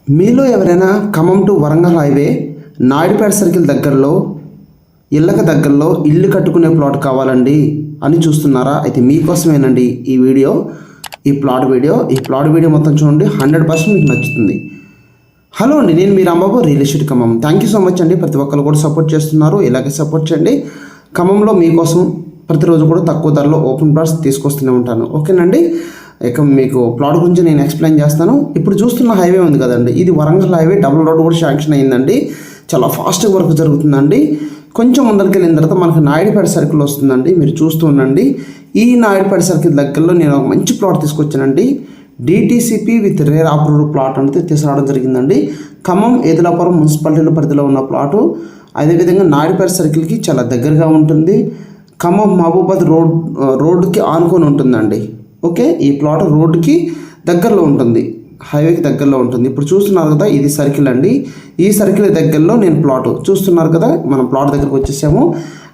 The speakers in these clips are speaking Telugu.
మీలో ఎవరైనా Khammam to Warangal highway Naidupeta circle దగ్గరలో ఇళ్ళకి దగ్గరలో ఇల్లు కట్టుకునే ప్లాట్ కావాలండి అని చూస్తున్నారా? అయితే మీకోసమేనండి ఈ వీడియో, ఈ ప్లాట్ వీడియో మొత్తం చూడండి. 100% మీకు నచ్చుతుంది. హలో అండి, నేను మీ Rambabu, real estate Khammam. Thank you so much అండి. ప్రతి ఒక్కరు కూడా సపోర్ట్ చేస్తున్నారు. ఇలాగే సపోర్ట్ చేయండి. ఖమ్మంలో మీకోసం ప్రతిరోజు కూడా తక్కువ ధరలో ఓపెన్ ప్లాట్స్ తీసుకొస్తూనే ఉంటాను. ఓకేనండి. ఇక మీకు ప్లాట్ గురించి నేను ఎక్స్ప్లెయిన్ చేస్తాను. ఇప్పుడు చూస్తున్న హైవే ఉంది కదండి, ఇది వరంగల్ హైవే. డబుల్ రోడ్ కూడా శాంక్షన్ అయిందండి. చాలా ఫాస్ట్గా వర్క్ జరుగుతుందండి. కొంచెం ముందరికి వెళ్ళిన తర్వాత మనకు నాయుడుపేట సర్కిల్ వస్తుందండి. మీరు చూస్తూ ఉండండి. ఈ నాయుడుపేట సర్కిల్ దగ్గరలో నేను ఒక మంచి ప్లాట్ తీసుకొచ్చానండి. DTCP with RERA approved plot అనేది తీసుకురావడం జరిగిందండి. ఖమ్మం ఏదులాపురం మున్సిపాలిటీల పరిధిలో ఉన్న ప్లాటు. అదేవిధంగా నాయుడుపేట సర్కిల్కి చాలా దగ్గరగా ఉంటుంది. ఖమ్మం మహబూబాద్ రోడ్డుకి ఆనుకొని ఉంటుందండి. ఓకే, ఈ ప్లాట్ రోడ్డుకి దగ్గరలో ఉంటుంది, హైవేకి దగ్గరలో ఉంటుంది. ఇప్పుడు చూస్తున్నారు కదా, ఇది సర్కిల్ అండి. ఈ సర్కిల్ దగ్గరలో నేను ప్లాట్ చూస్తున్నారు కదా, మనం ప్లాట్ దగ్గరకు వచ్చేసాము.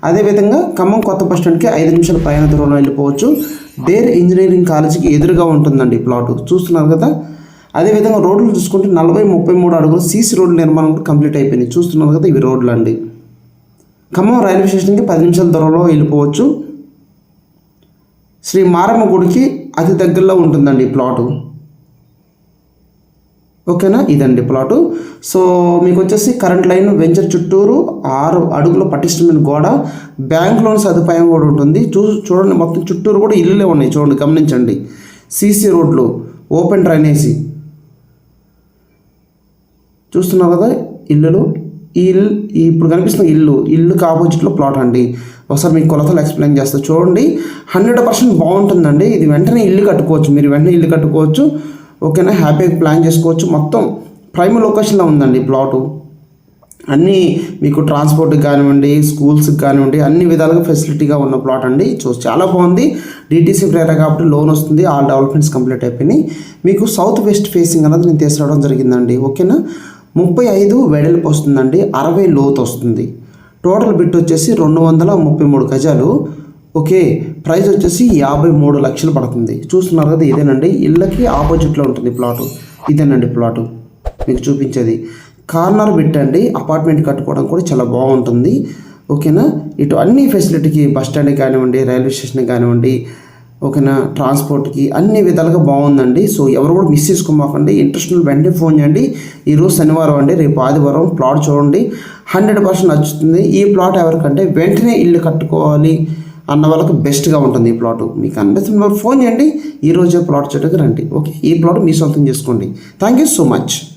అదేవిధంగా ఖమ్మం కొత్త బస్ స్టాండ్కి 5 నిమిషాల ప్రయాణ దూరంలో వెళ్ళిపోవచ్చు. డేర్ ఇంజనీరింగ్ కాలేజీకి ఎదురుగా ఉంటుందండి ప్లాట్. చూస్తున్నారు కదా. అదేవిధంగా రోడ్లు చూసుకుంటే 40-33 అడుగులు సీసీ రోడ్ల నిర్మాణం కూడా కంప్లీట్ అయిపోయింది. చూస్తున్నారు కదా, ఇవి రోడ్లు అండి. ఖమ్మం రైల్వే స్టేషన్కి 10 నిమిషాల దూరంలో వెళ్ళిపోవచ్చు. శ్రీ మారమ్మ గుడికి అతి దగ్గరలో ఉంటుందండి ఈ ప్లాటు. ఓకేనా, ఇదండి ప్లాటు. సో మీకు వచ్చేసి కరెంట్ లైన్, వెంచర్ చుట్టూరు 6 అడుగుల పటిష్టమైన గోడ, బ్యాంక్ లోన్ సదుపాయం కూడా ఉంటుంది. చూడండి, మొత్తం చుట్టూరు కూడా ఇల్లులే ఉన్నాయి. చూడండి, గమనించండి. సీసీ రోడ్లు, ఓపెన్ డ్రైనేజీ చూస్తున్నారు కదా, ఇల్లులు. ఇప్పుడు కనిపిస్తున్న ఇల్లుకి ఆపోజిట్లో ప్లాట్ అండి. ఒకసారి మీకు కొలతలు ఎక్స్ప్లెయిన్ చేస్తా చూడండి. 100% బాగుంటుందండి. ఇది వెంటనే ఇల్లు కట్టుకోవచ్చు, మీరు వెంటనే ఇల్లు కట్టుకోవచ్చు. ఓకేనా, హ్యాపీగా ప్లాన్ చేసుకోవచ్చు. మొత్తం ప్రైమ్ లొకేషన్లో ఉందండి ప్లాటు. అన్నీ మీకు ట్రాన్స్పోర్ట్కి కానివ్వండి, స్కూల్స్కి కానివ్వండి, అన్ని విధాలుగా ఫెసిలిటీగా ఉన్న ప్లాట్ అండి. చాలా బాగుంది. డిటీసీ ప్రేర కాబట్టి లోన్ వస్తుంది. ఆల్ డెవలప్మెంట్స్ కంప్లీట్ అయిపోయినాయి. మీకు సౌత్ వెస్ట్ ఫేసింగ్ అనేది నేను తీసుకురావడం జరిగిందండి. ఓకేనా, 35 వెడల్పు వస్తుందండి, 60 లోతు వస్తుంది. టోటల్ బిట్ వచ్చేసి 233 గజాలు. ఓకే, ప్రైస్ వచ్చేసి 53 లక్షలు పడుతుంది. చూస్తున్నారు కదా, ఇదేనండి. ఇళ్ళకి ఆపోజిట్లో ఉంటుంది ప్లాటు. ఇదేనండి ప్లాటు మీకు చూపించేది. కార్నర్ బిట్ అండి. అపార్ట్మెంట్ కట్టుకోవడం కూడా చాలా బాగుంటుంది. ఓకేనా, ఇటు అన్ని ఫెసిలిటీకి, బస్ స్టాండ్కి కానివ్వండి, రైల్వే స్టేషన్కి కానివ్వండి, ఓకేనా, ట్రాన్స్పోర్ట్కి అన్ని విధాలుగా బాగుందండి. సో ఎవరు కూడా మిస్ చేసుకోమాకండి. ఇంట్రెస్ట్ వెంటనే ఫోన్ చేయండి. ఈరోజు శనివారం అండి, రేపు ఆదివారం. ప్లాట్ చూడండి, 100% నచ్చుతుంది. ఈ ప్లాట్ ఎవరికంటే వెంటనే ఇల్లు కట్టుకోవాలి అన్న వాళ్ళకి బెస్ట్గా ఉంటుంది ఈ ప్లాట్. మీకు అనిపిస్తున్న ఫోన్ చేయండి, ఈరోజే ప్లాట్ చెట్టుకు రండి. ఓకే, ఈ ప్లాట్ మీ సొంతం చేసుకోండి. Thank you so much.